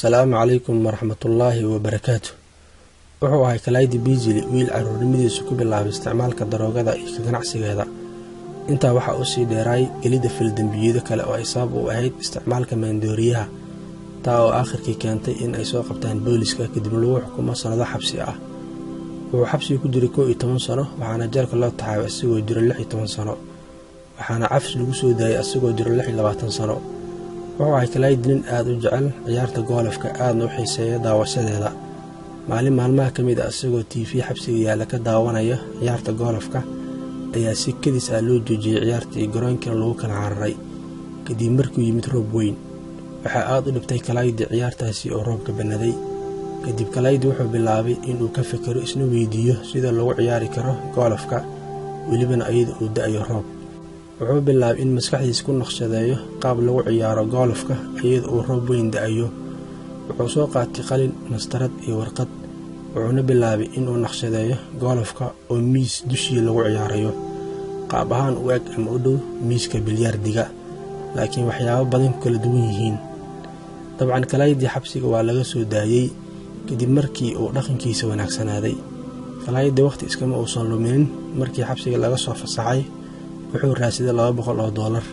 السلام عليكم ورحمة الله وبركاته. wuxuu ahay Clyde Beasley wiil caruurnimadiisu ku bilaabay isticmaalka daroogada iyo ganacsigeeda. Intaa waxa uu sii dheeray gelida fildambiyada kale oo ay sabab u ahayd isticmaalka maandooriyaha, taa oo aakhirkii keentay in ay soo qabtaan booliska kadib lagu xukumo sanado xabsi ah. Wuxuu xabsiga ku jiray 11 sano, waxaana jeelka loo taxaabay asigoo jira 16 sano, waxaana cafis lagu soo daayay asigoo jira 26 sano. wuxuu ahay Clyde nin aad u jecel ciyaarta golfka aadna u xiiseeya daawashadeeda. maalin maalmaha ka mid ah asigoo TV xabsiga yaala ka daawanaya ciyaarta golfka ayaa si kadis ah loo joojiyay ciyaartii garoonka lagu kala cararay kadib markuu yimid roob weyn. waxa aad u dhibtay Clyde ciyaartaasi oo roobka banaday. kadib Clyde wuxuu bilaabay inuu ka fikiro isna weydiiyo sida lagu ciyaari karo golfka welibana iyada uu da'ayo roob. wuxuu bilaabay in maskaxdiisa ku naqshadeeyo qaab lagu ciyaaro golfka iyada oo roob weyn da'ayo. wuxuu soo qaatay qalin, mastarad iyo warqad, wuxuuna bilaabay inuu naqshadeeyo golfka oo miis dushii lagu ciyaarayo, qaab ahaan u eg ama u dhow miiska bilyaardiga, laakiin waxyaabo badan kala duwan yihiin. dabcan Clyde xabsiga waa laga soo daayay kadib markii uu dhaqankiisa wanaagsanaaday. Clyde waqti iskama uusan luminin. markii xabsiga laga soo fasaxay wuxuu raadsaday $200.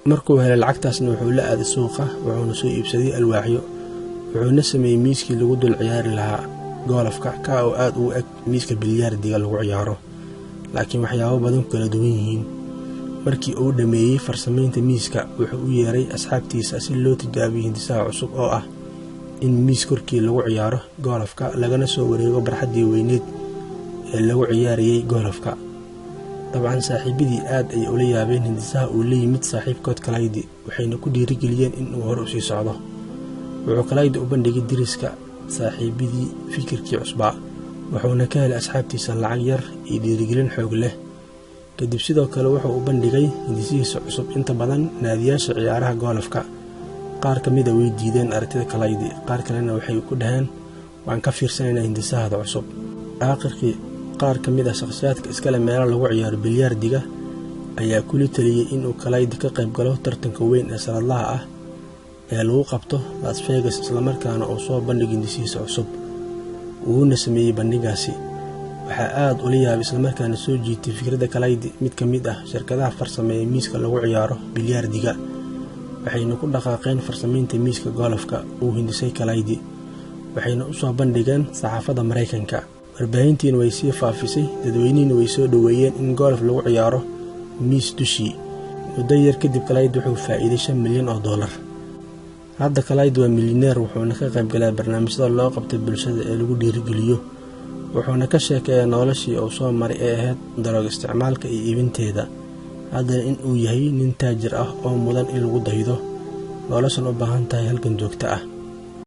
markuu helay lacagtaasna wuxuu la aaday suuqa, wuxuuna soo iibsaday alwaaxyo, wuxuuna sameeyay miiskii lagu dul ciyaari lahaa golfka ka oo aad u eg miiska bilyaardiga lagu ciyaaro, laakiin waxyaabo badan kala duwan yihiin. markii uu dhameeyay farsamaynta miiska wuxuu u yeeray asxaabtiisa si loo tijaabiyo hindisaha cusub oo ah in miis korkii lagu ciyaaro golfka lagana soo wareego barxadii weyneed ee lagu ciyaarayay golfka. dabcan saaxiibadii aad ay ula yaabeen hindisaha uu la yimid saaxiibkood Clyde, waxayna ku dhiirigeliyeen in uu hor u sii socdo. wuxuu Clyde u bandhigay diriska saaxiibadii fikirkii cusbaa, wuxuuna ka helay asxaabtiisa lacag yar iyo dhiirigelin xoog leh. kadib sidoo kale wuxuu u bandhigay hindisihiisa cusub inta badan naadiyaasha ciyaaraha golfka. qaar ka mid ah way diideen aragtida Clyde, qaar kalena waxay ku dhaheen waan ka fiirsanaynaa hindisahada cusub. aakhirkii qaar ka mid ah shakhsiyaadka iskale meelo lagu ciyaaro bilyaardiga ayaa kula taliyay inuu Clyde ka qayb galo tartanka weyn ee sanadlaha ah ee lagu qabto Las Vegas, isla markaana uu soo bandhigay hindisihiisa cusub. wuxuuna sameeyay bandhigaasi waxaa aad ula yaabay isla markaana soo jiitay fikradda Clyde mid ka mid ah shirkadaha farsameeya miiska lagu ciyaaro bilyaardiga, waxayna ku dhaqaaqeen farsamaynta miiska golfka uu hindisay Clyde, waxayna u soo bandhigeen saxaafadda Mareykanka. warbaahintiina way sii faafisay, dadweynihiina way soo dhaweeyeen in golf lagu ciyaaro miis dushii. muddo yar kadib Clyde wuxuu faa'iiday $5 milyan. hadda Clyde waa milyaneer, wuxuuna ka qayb galay barnaamijyada loo qabtay bulshada ee lagu dhiirigeliyo, wuxuuna ka sheekeeyaa noloshii uu soo maray ee ahayd daroogo isticmaalka iyo iibinteeda. haddana in uu yahay nin taajir ah oo mudan in lagu daydo, noloshan u baahan tahay halgan joogto ah.